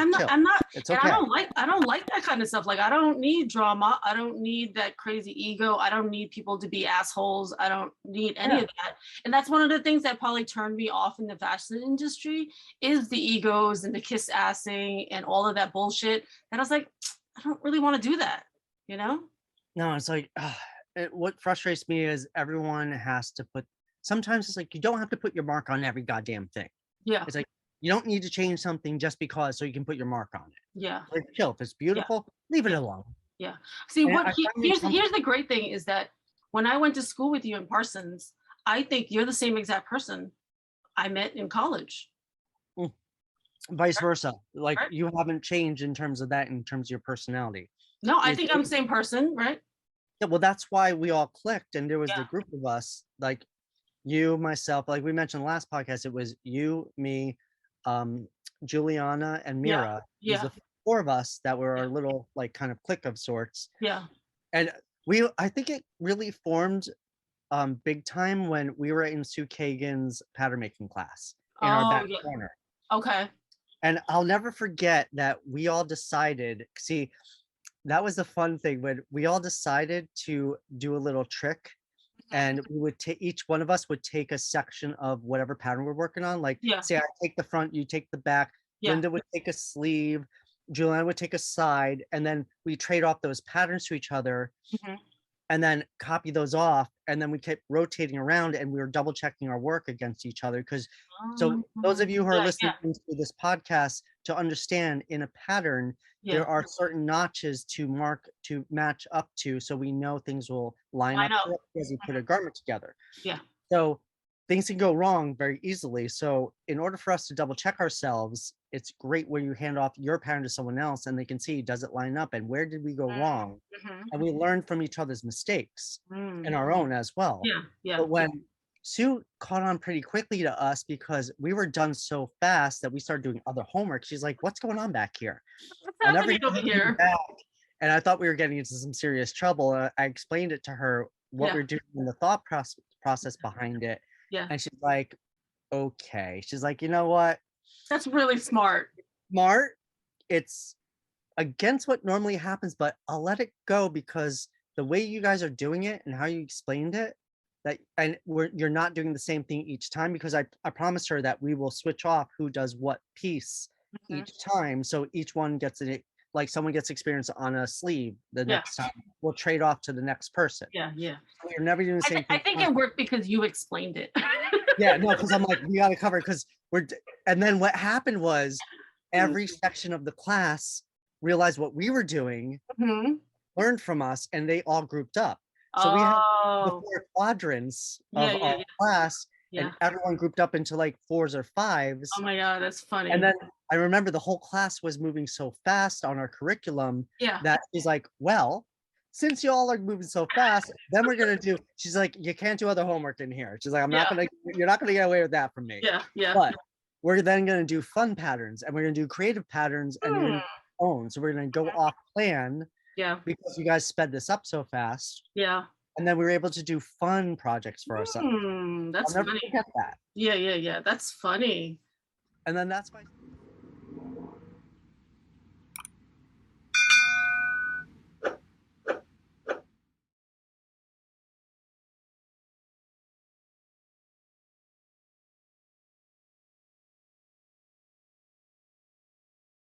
I'm not, chill. I'm not, It's and okay. I don't like that kind of stuff. Like, I don't need drama. I don't need that crazy ego. I don't need people to be assholes. I don't need any of that. And that's one of the things that probably turned me off in the fashion industry is the egos and the kiss assing and all of that bullshit. And I was like, I don't really want to do that, you know? No, it's like what frustrates me is everyone has to put. Sometimes it's like you don't have to put your mark on every goddamn thing. Yeah. It's like you don't need to change something just because so you can put your mark on it. Yeah. Like chill. If it's beautiful, leave it alone. Yeah. See, And I find it here's the great thing is that when I went to school with you in Parsons, I think you're the same exact person I met in college. vice versa. Like Right. you haven't changed in terms of that, in terms of your personality. No, I It's think I'm the same person, right? yeah, well, that's why we all clicked, and there was the Yeah. group of us, like you, myself, like we mentioned last podcast, it was you, me, Juliana, and Yeah. Mira. It was Yeah. the four of us that were Yeah. our little like kind of clique of sorts. Yeah. And I think it really formed big time when we were in Sue Kagan's pattern making class in our Oh, back yeah. corner. Okay. And I'll never forget that we all decided, see, that was the fun thing when we all decided to do a little trick, and we would take, each one of us would take a section of whatever pattern we're working on. Like, Yeah. say I take the front, you take the back, Yeah. Linda would take a sleeve, Juliana would take a side, and then we trade off those patterns to each other. Mhm. And then copy those off, and then we kept rotating around, and we were double checking our work against each other. Because so those of you who are Yeah. listening Yeah. to this podcast, to understand in a pattern, Yeah. there are certain notches to mark to match up to, so we know things will line Line up up. correctly as we put a garment together. Yeah. So things can go wrong very easily. So in order for us to double check ourselves, it's great when you hand off your pattern to someone else and they can see, does it line up and where did we go wrong? Mhm. And we learn from each other's mistakes and Mm. our own as well. Yeah. Yeah. But when Sue caught on pretty quickly to us because we were done so fast that we started doing other homework, she's like, what's going on back here? What's I'll never happening over get here? back. And I thought we were getting into some serious trouble. I explained it to her, what Yeah. we're doing and the thought process behind it. Yeah. And she's like, okay. She's like, you know what? That's really smart. Smart. It's against what normally happens, but I'll let it go because the way you guys are doing it and how you explained it, that and you're not doing the same thing each time, because I promised her that we will switch off who does what piece Mhm. each time, so each one gets it, like someone gets experience on a sleeve, the Yeah. next time we'll trade off to the next person. Yeah. Yeah. We're never doing the same I thing. think it worked because you explained it. Yeah, no, because I'm like, we got to cover it because and then what happened was every section of the class realized what we were doing, Mhm. learned from us, and they all grouped up. So we had the Oh. 4 quadrants Yeah. of Yeah. our Yeah. class, and Yeah. everyone grouped up into like 4s or 5s. Oh my God, that's funny. And then I remember the whole class was moving so fast on our curriculum Yeah. that she's like, well, since you all are moving so fast, then we're gonna do. She's like, you can't do other homework in here. She's like, you're not gonna get away with that from me. Yeah. Yeah. But we're then gonna do fun patterns, and we're gonna do creative patterns, and you're gonna own. So we're gonna go off plan Yeah. because you guys sped this up so fast. Yeah. And then we were able to do fun projects for ourselves. That's I'll never funny. forget that. Yeah. Yeah. Yeah. That's funny. And then that's why